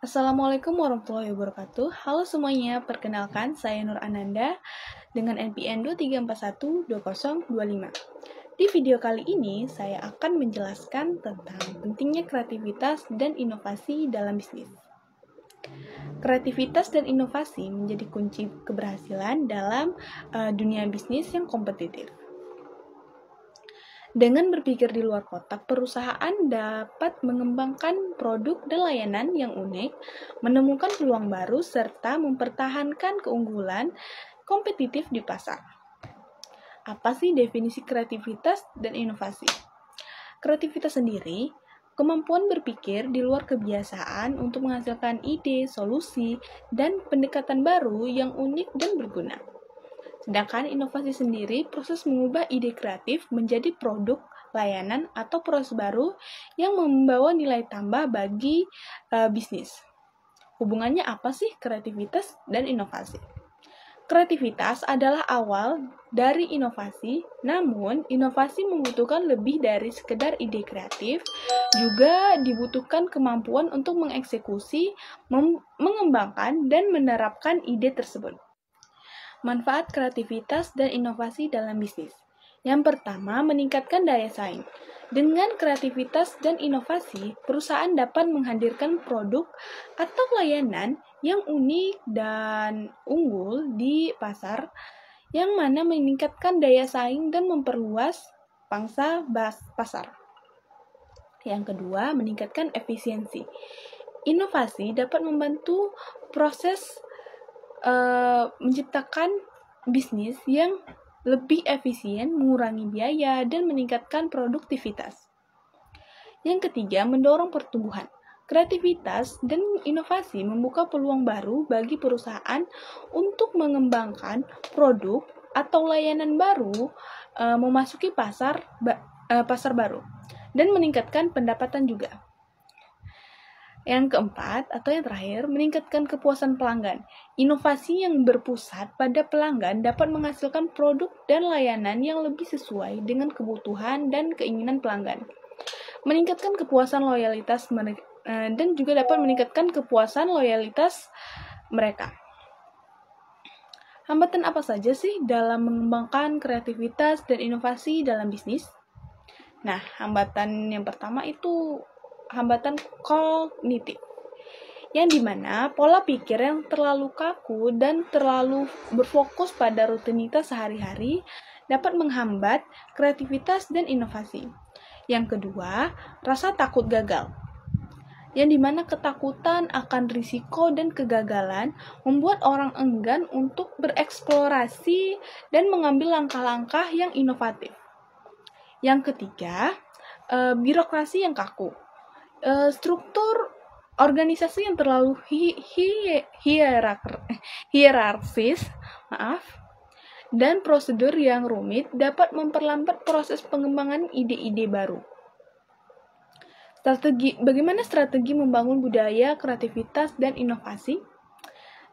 Assalamualaikum warahmatullahi wabarakatuh. Halo semuanya, perkenalkan saya Nur Ananda dengan NPN 23412025. Di video kali ini, saya akan menjelaskan tentang pentingnya kreativitas dan inovasi dalam bisnis. Kreativitas dan inovasi menjadi kunci keberhasilan dalam dunia bisnis yang kompetitif. Dengan berpikir di luar kotak, perusahaan dapat mengembangkan produk dan layanan yang unik, menemukan peluang baru, serta mempertahankan keunggulan kompetitif di pasar. Apa sih definisi kreativitas dan inovasi? Kreativitas sendiri, kemampuan berpikir di luar kebiasaan untuk menghasilkan ide, solusi, dan pendekatan baru yang unik dan berguna. Sedangkan inovasi sendiri proses mengubah ide kreatif menjadi produk, layanan, atau proses baru yang membawa nilai tambah bagi bisnis. Hubungannya apa sih kreativitas dan inovasi? Kreativitas adalah awal dari inovasi, namun inovasi membutuhkan lebih dari sekedar ide kreatif, juga dibutuhkan kemampuan untuk mengeksekusi, mengembangkan, dan menerapkan ide tersebut. Manfaat kreativitas dan inovasi dalam bisnis. Yang pertama, meningkatkan daya saing. Dengan kreativitas dan inovasi, perusahaan dapat menghadirkan produk atau layanan yang unik dan unggul di pasar, yang mana meningkatkan daya saing dan memperluas pangsa pasar. Yang kedua, meningkatkan efisiensi. Inovasi dapat membantu proses menciptakan bisnis yang lebih efisien, mengurangi biaya, dan meningkatkan produktivitas. Yang ketiga, mendorong pertumbuhan. Kreativitas dan inovasi membuka peluang baru bagi perusahaan untuk mengembangkan produk atau layanan baru, memasuki pasar baru, dan meningkatkan pendapatan juga. Yang keempat, atau yang terakhir, meningkatkan kepuasan pelanggan. Inovasi yang berpusat pada pelanggan dapat menghasilkan produk dan layanan yang lebih sesuai dengan kebutuhan dan keinginan pelanggan. Meningkatkan kepuasan loyalitas dan juga dapat meningkatkan kepuasan loyalitas mereka. Hambatan apa saja sih dalam mengembangkan kreativitas dan inovasi dalam bisnis? Nah, hambatan yang pertama itu hambatan kognitif, yang dimana pola pikir yang terlalu kaku dan terlalu berfokus pada rutinitas sehari-hari dapat menghambat kreativitas dan inovasi. Yang kedua, rasa takut gagal, yang dimana ketakutan akan risiko dan kegagalan membuat orang enggan untuk bereksplorasi dan mengambil langkah-langkah yang inovatif. Yang ketiga, birokrasi yang kaku. Struktur organisasi yang terlalu hierarkis, dan prosedur yang rumit dapat memperlambat proses pengembangan ide-ide baru. Bagaimana strategi membangun budaya kreativitas dan inovasi?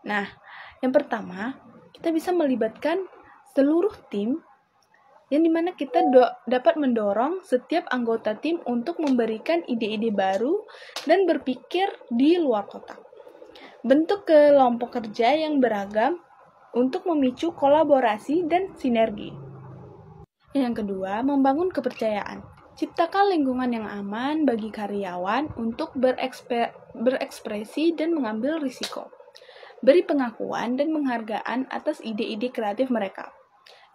Nah, yang pertama, kita bisa melibatkan seluruh tim, yang dimana kita dapat mendorong setiap anggota tim untuk memberikan ide-ide baru dan berpikir di luar kotak. Bentuk kelompok kerja yang beragam untuk memicu kolaborasi dan sinergi. Yang kedua, membangun kepercayaan. Ciptakan lingkungan yang aman bagi karyawan untuk berekspresi dan mengambil risiko. Beri pengakuan dan penghargaan atas ide-ide kreatif mereka.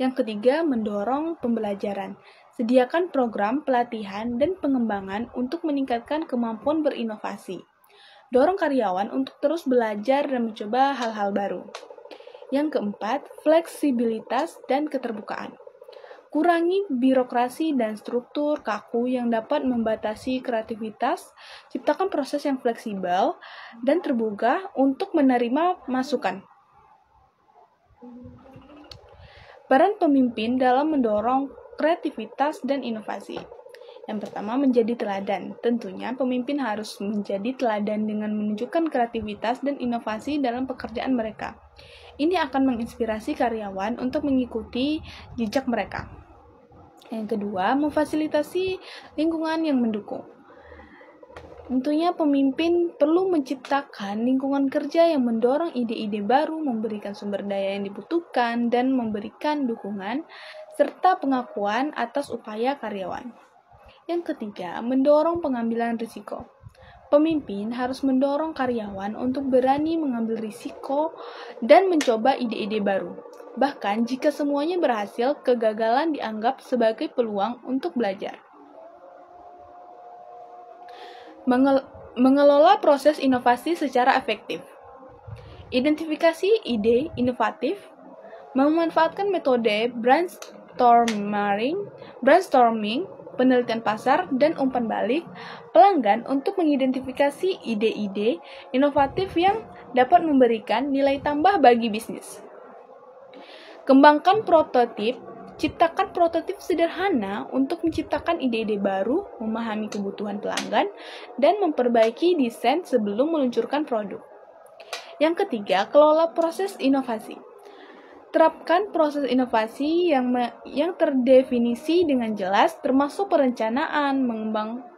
Yang ketiga, mendorong pembelajaran. Sediakan program pelatihan dan pengembangan untuk meningkatkan kemampuan berinovasi. Dorong karyawan untuk terus belajar dan mencoba hal-hal baru. Yang keempat, fleksibilitas dan keterbukaan. Kurangi birokrasi dan struktur kaku yang dapat membatasi kreativitas. Ciptakan proses yang fleksibel dan terbuka untuk menerima masukan. Peran pemimpin dalam mendorong kreativitas dan inovasi. Yang pertama, menjadi teladan. Tentunya pemimpin harus menjadi teladan dengan menunjukkan kreativitas dan inovasi dalam pekerjaan mereka. Ini akan menginspirasi karyawan untuk mengikuti jejak mereka. Yang kedua, memfasilitasi lingkungan yang mendukung. Tentunya pemimpin perlu menciptakan lingkungan kerja yang mendorong ide-ide baru, memberikan sumber daya yang dibutuhkan, dan memberikan dukungan serta pengakuan atas upaya karyawan. Yang ketiga, mendorong pengambilan risiko. Pemimpin harus mendorong karyawan untuk berani mengambil risiko dan mencoba ide-ide baru. Bahkan jika semuanya berhasil, kegagalan dianggap sebagai peluang untuk belajar. Mengelola proses inovasi secara efektif. Identifikasi ide inovatif, memanfaatkan metode brainstorming, penelitian pasar, dan umpan balik pelanggan untuk mengidentifikasi ide-ide inovatif yang dapat memberikan nilai tambah bagi bisnis. Kembangkan prototip. Ciptakan prototip sederhana untuk menciptakan ide-ide baru, memahami kebutuhan pelanggan, dan memperbaiki desain sebelum meluncurkan produk. Yang ketiga, kelola proses inovasi. Terapkan proses inovasi yang terdefinisi dengan jelas, termasuk perencanaan,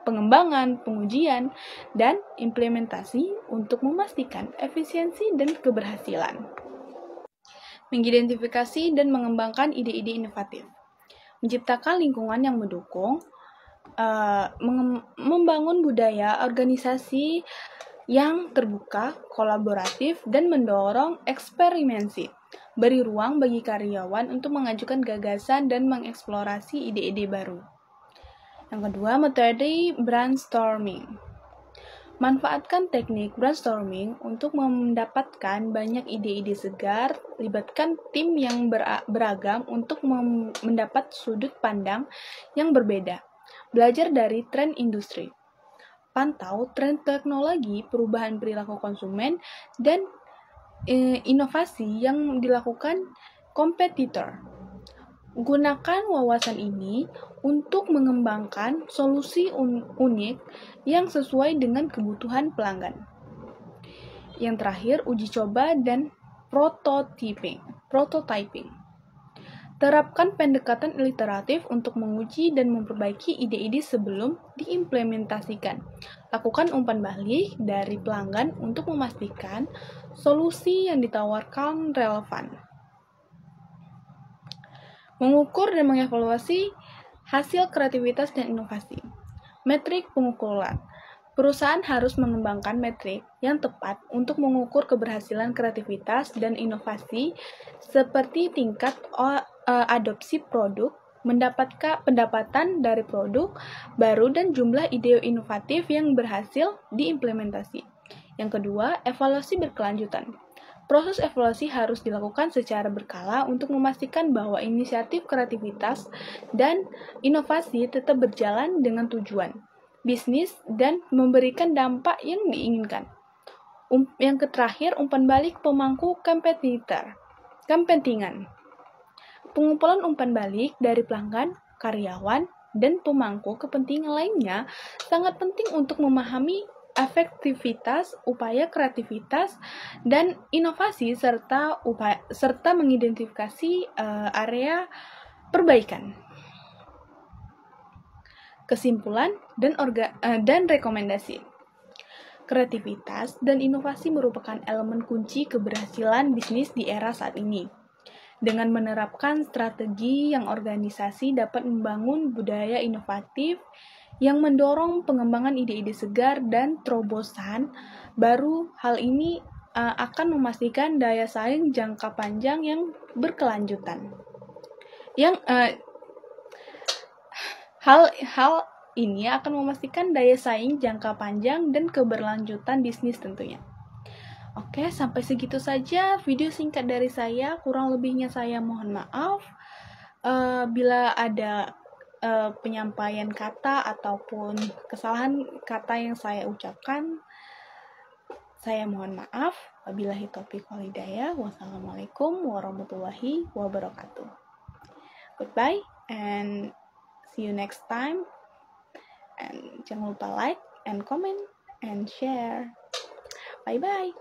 pengembangan, pengujian, dan implementasi untuk memastikan efisiensi dan keberhasilan. Mengidentifikasi dan mengembangkan ide-ide inovatif. Menciptakan lingkungan yang mendukung, membangun budaya organisasi yang terbuka, kolaboratif, dan mendorong eksperimensi. Beri ruang bagi karyawan untuk mengajukan gagasan dan mengeksplorasi ide-ide baru. Yang kedua, metode brainstorming. Manfaatkan teknik brainstorming untuk mendapatkan banyak ide-ide segar, libatkan tim yang beragam untuk mendapat sudut pandang yang berbeda. Belajar dari tren industri. Pantau tren teknologi, perubahan perilaku konsumen, dan inovasi yang dilakukan kompetitor. Gunakan wawasan ini untuk mengembangkan solusi unik yang sesuai dengan kebutuhan pelanggan. Yang terakhir, uji coba dan prototyping. Terapkan pendekatan iteratif untuk menguji dan memperbaiki ide-ide sebelum diimplementasikan. Lakukan umpan balik dari pelanggan untuk memastikan solusi yang ditawarkan relevan. Mengukur dan mengevaluasi hasil kreativitas dan inovasi. Metrik pengukuran. Perusahaan harus mengembangkan metrik yang tepat untuk mengukur keberhasilan kreativitas dan inovasi seperti tingkat adopsi produk, mendapatkan pendapatan dari produk baru, dan jumlah ide inovatif yang berhasil diimplementasi. Yang kedua, evaluasi berkelanjutan. Proses evaluasi harus dilakukan secara berkala untuk memastikan bahwa inisiatif kreativitas dan inovasi tetap berjalan dengan tujuan bisnis dan memberikan dampak yang diinginkan. Yang terakhir, umpan balik pemangku kepentingan. Pengumpulan umpan balik dari pelanggan, karyawan, dan pemangku kepentingan lainnya sangat penting untuk memahami efektivitas, upaya kreativitas, dan inovasi serta mengidentifikasi area perbaikan. Kesimpulan dan rekomendasi. Kreativitas dan inovasi merupakan elemen kunci keberhasilan bisnis di era saat ini. Dengan menerapkan strategi yang organisasi dapat membangun budaya inovatif yang mendorong pengembangan ide-ide segar dan terobosan baru, hal ini akan memastikan daya saing jangka panjang yang berkelanjutan. Hal ini akan memastikan daya saing jangka panjang dan keberlanjutan bisnis tentunya. Oke, sampai segitu saja video singkat dari saya. Kurang lebihnya saya mohon maaf. Bila ada penyampaian kata ataupun kesalahan kata yang saya ucapkan, saya mohon maaf. Wabillahi taufiq wal hidayah. Wassalamualaikum warahmatullahi wabarakatuh. Goodbye and see you next time. And jangan lupa like and comment and share. Bye bye.